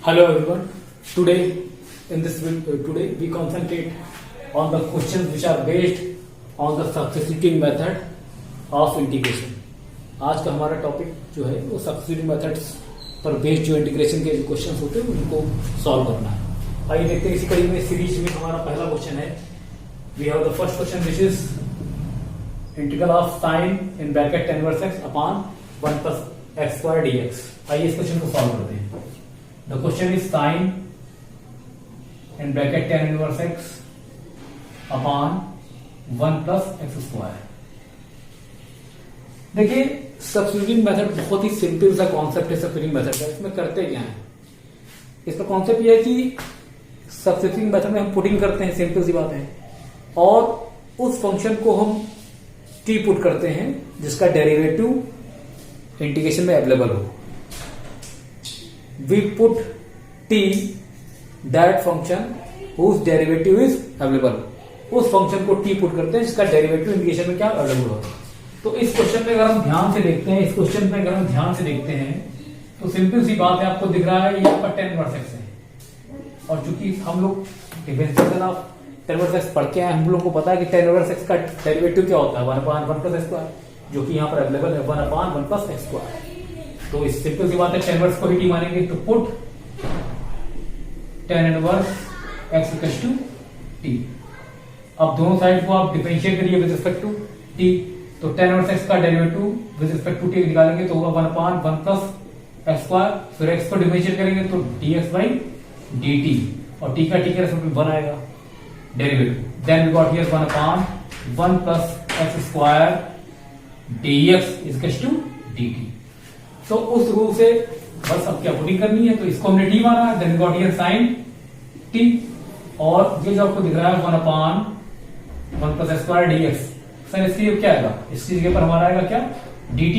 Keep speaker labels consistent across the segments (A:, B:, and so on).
A: Hello everyone. Today we concentrate on the questions which are based on the substituting method of integration. आज का हमारा topic जो है वो substituting methods पर बेस्ड जो इंटीग्रेशन के क्वेश्चंस होते हैं उनको सॉल्व करना है। आइए देखते हैं इसी कड़ी में सीरीज में हमारा पहला क्वेश्चन है। We have the first question which is integral of sine in bracket tan inverse x upon 1 plus x square dx। आइए इस क्वेश्चन को सॉल्व करते हैं। The question is sin in bracket tan inverse x upon 1 plus x square। देखिए substituting method बहुत ही simple सा concept है substituting method का। इसमें करते क्या है, इसका कॉन्सेप्ट यह है कि सब्स्टिट्यूटिंग मेथड में हम पुटिंग करते हैं, सिंपल सी बात है, और उस फंक्शन को हम t पुट करते हैं जिसका डेरिवेटिव इंटीग्रेशन में अवेलेबल हो। We put t that function whose derivative is available। उस फंक्शन को t पुट करते हैं जिसका डेरिवेटिव इंटीग्रेशन में क्या अवेलेबल हो। तो इस क्वेश्चन में अगर हम ध्यान से देखते हैं, तो सिंपल सी बात है, आपको दिख रहा है ये आपका tan इनवर्स x है। और चूंकि हम लोग differential of tan inverse x पढ़ के आए, हम लोग को पता है कि tan इनवर्स x का डेरिवेटिव क्या होता है 1/1 प्लस x स्क्वायर, जो कि यहाँ पर अवेलेबल है 1/1 प्लस x स्क्वायर। तो इस सिंपल सी बात है, tan इनवर्स को ही t मानेंगे, तो put tan inverse x equals to t। अब दोनों साइड को आप डिफरेंशिएट करिए विद रिस्पेक्ट टू t, तो tan इनवर्स x का derivative with respect to t निकालेंगे तो होगा 1/1 प्लस x स्क्वायर, फिर x को डिफरेंशिएट करेंगे तो dx बाई dt, और t का t के रेस्पेक्ट में 1 आएगा derivative. Then we got here 1/1 plus x square dx equals to dt। तो उस रूल से बस अब क्या पुटिंग करनी है, तो इसको हमने t माना है, then we got here sin t, और ये जो आपको दिख रहा है 1/1 plus x square dx। Sir इसकी क्या आएगा, इस चीज के ऊपर हमारा आएगा क्या dt।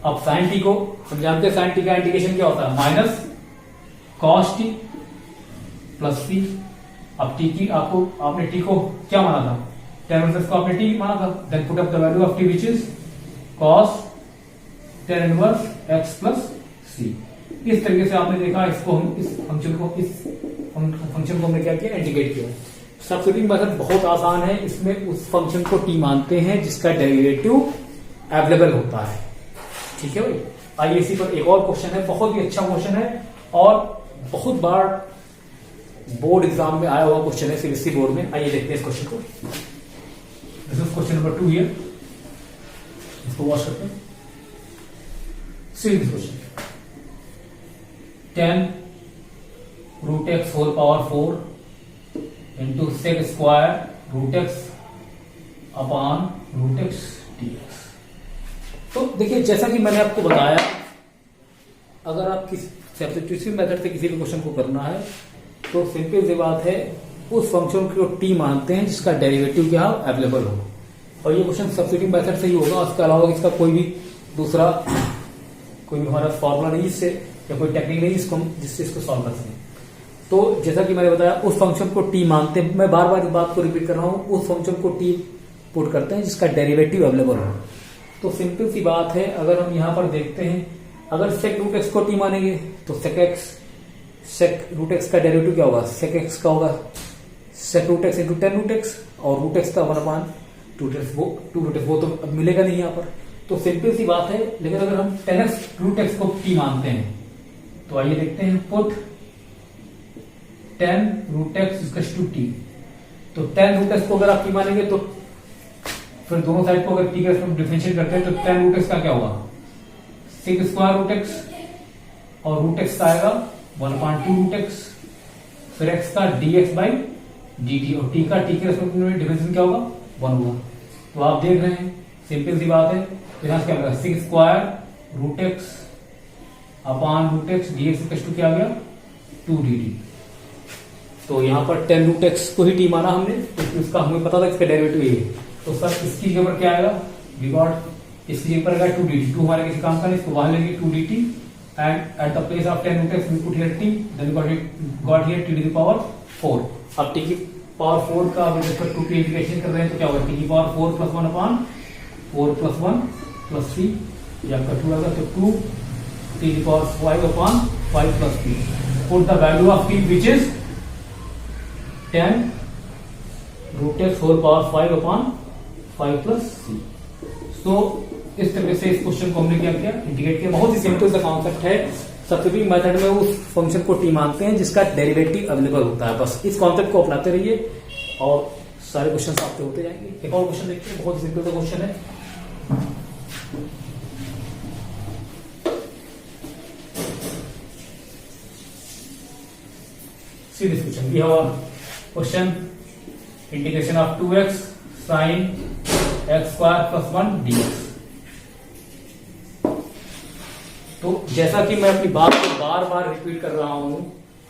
A: अब sin t को हम जानते हैं, sin t का इंटीग्रेशन क्या होता है minus cos t plus c। अब t की आपने t को क्या माना था, tan इनवर्स को आपने t माना था, then put up the value of t which is cos tan inverse x plus c। इस तरीके से आपने देखा, इसको हम इस फंक्शन को हमने क्या किया, इंटीग्रेट किया। सब्स्टिट्यूटिंग मेथड बहुत आसान है, इसमें उस फंक्शन को t मानते हैं जिसका डेरिवेटिव अवेलेबल होता है। ठीक है भाई। आइए इसी पर एक और क्वेश्चन है, बहुत ही अच्छा क्वेश्चन है और बहुत बार बोर्ड एग्जाम में आया हुआ क्वेश्चन है, सीबीएसई बोर्ड में। आइए देखते हैं इस क्वेश्चन को। This is question number 2 here, इसको वॉच करते हैं। See this question, 10 root x whole power 4 into sec square root x upon root x dx। तो देखिए, जैसा कि मैंने आपको बताया, अगर आप किसी सब्स्टिट्यूशन मेथड से किसी भी क्वेश्चन को करना है तो सिंपल सी बात है, उस फंक्शन को t मानते हैं जिसका डेरिवेटिव क्या अवेलेबल हो, और ये क्वेश्चन सब्स्टिट्यूटिंग मेथड से ही होगा। उसके अलावा इसका कोई भी दूसरा कोई भी हमारा फॉर्मूला नहीं इससे, या कोई टेक्निक नहीं जिससे इसको सॉल्व कर सकें। तो जैसा कि मैंने बताया, उस फंक्शन को t मानते हैं, मैं बार बार इस बात को रिपीट कर रहा हूं, उस फंक्शन को t पुट करते हैं जिसका डेरिवेटिव अवेलेबल हो। तो सिंपल सी बात है, अगर हम यहां पर देखते हैं, अगर सेक रूट एक्स को t मानेंगे तो सेक रूट एक्स का डेरिवेटिव क्या होगा, सेक एक्स का होगा sec root x into tan root x, और रूट एक्स का 1/2 रूट एक्स, वो तो अब मिलेगा नहीं यहां पर। तो सिंपल सी बात है, लेकिन अगर हम tan x रूट एक्स को t मानते हैं तो आइए देखते हैं, put tan root x equals to t। तो tan रूट एक्स को अगर आप t मानेंगे तो फिर दोनों साइड को अगर t के रेस्पेक्ट डिफरेंशिएट करते हैं तो tan रूट एक्स का क्या होगा, सेक स्क्वायर रूट एक्स, और रूट एक्स का आएगा 1/2 रूट एक्स, फिर x का dx बाई dt, और t का t के रेस्पेक्ट में डिफरेंशिएशन क्या होगा 1 होगा। तो आप देख रहे हैं, सिंपल सी बात है, तो यहां क्या होगा, sec square root x upon root x dx equal to क्या आ गया 2 dt। तो यहां पर tan रूट एक्स को ही t माना हमने, क्योंकि उसका हमें पता था इसका डेरिवेटिव ये है। तो सर इसकी जगह पर क्या आएगा, वी गॉट इसकी जगह पर आएगा 2 dt, 2 हमारे किसी काम का नहीं, इसको वहां लेंगे 2 dt, and at the place of tan root x we put here t, then got here t to the power 4। अब t की पावर 4 का with respect to t integration कर रहे हैं तो क्या होगा, t की power 4 plus 1 upon 4 plus 1 plus 3, ये आपका 2 आएगा, तो 2 t की power 5 upon 5 plus t. Put the value of t which is 10 root x whole power 5 upon 5 plus c. So इस तरह से इस क्वेश्चन को हमने क्या किया, इंटीग्रेट किया. बहुत ही सिंपल सा कॉन्सेप्ट है. सब्स्टिट्यूटिंग मेथड में उस फंक्शन को t मानते हैं जिसका डेरिवेटिव अवेलेबल होता है. बस इस कॉन्सेप्ट को अपनाते रहिए और सारे क्वेश्चन आपके होते जाएंगे. एक और क्वेश्चन देखते हैं, बहुत सिंपल सा क्वेश्चन है. See this question. We have a question, integration of 2x sin x square plus 1 dx. तो जैसा कि मैं अपनी बात को बार बार रिपीट कर रहा हूं,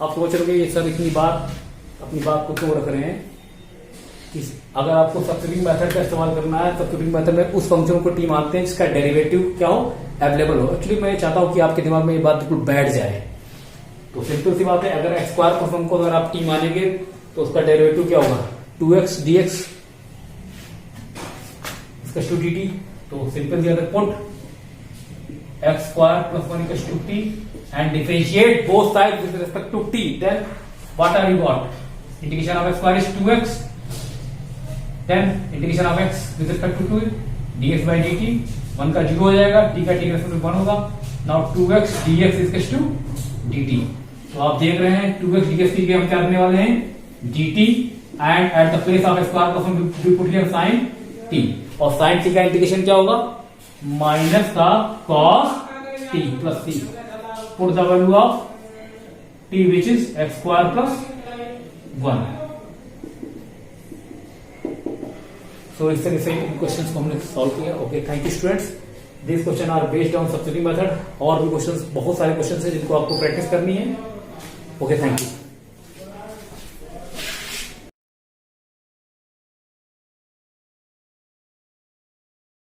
A: आप सोच रहे ये सर इतनी बार अपनी बात को क्यों रख रहे हैं. अगर आपको सब्स्टिट्यूटिंग मेथड का इस्तेमाल करना है, सब्स्टिट्यूटिंग मेथड में उस फंक्शन को t मानते हैं जिसका डेरिवेटिव क्या हो, अवेलेबल हो. एक्चुअली मैं चाहता हूं कि आपके दिमाग में ये बात बिल्कुल बैठ जाए. तो सिंपल सी बात है, अगर एक्स स्क्वायर फंक्शन को अगर आप t मानेंगे तो उसका डेरिवेटिव क्या होगा, 2x dx इसका टू dt. तो सिंपल सी बात, put x square plus 1 equals to t and differentiate both side with respect to t. Then what are you got, integration of x square is 2x, then integration of x with respect to 2 dx by dt. 1 का 0 हो जाएगा, t का t का respect 1 होगा. Now 2x dx equals to dt. तो आप देख रहे हैं 2x dx की हम क्या करने वाले हैं, dt, and at the place of square plus we put here sin t. और sin t का इंटीग्रेशन क्या होगा, माइनस का cos t plus c. Put the value of t which is x square plus 1. So इस तरह से questions को हमने सॉल्व किया. Okay, thank you students. This question are based on substituting method. और भी क्वेश्चंस, बहुत सारे क्वेश्चंस हैं जिनको आपको प्रैक्टिस करनी है. Okay, thank you.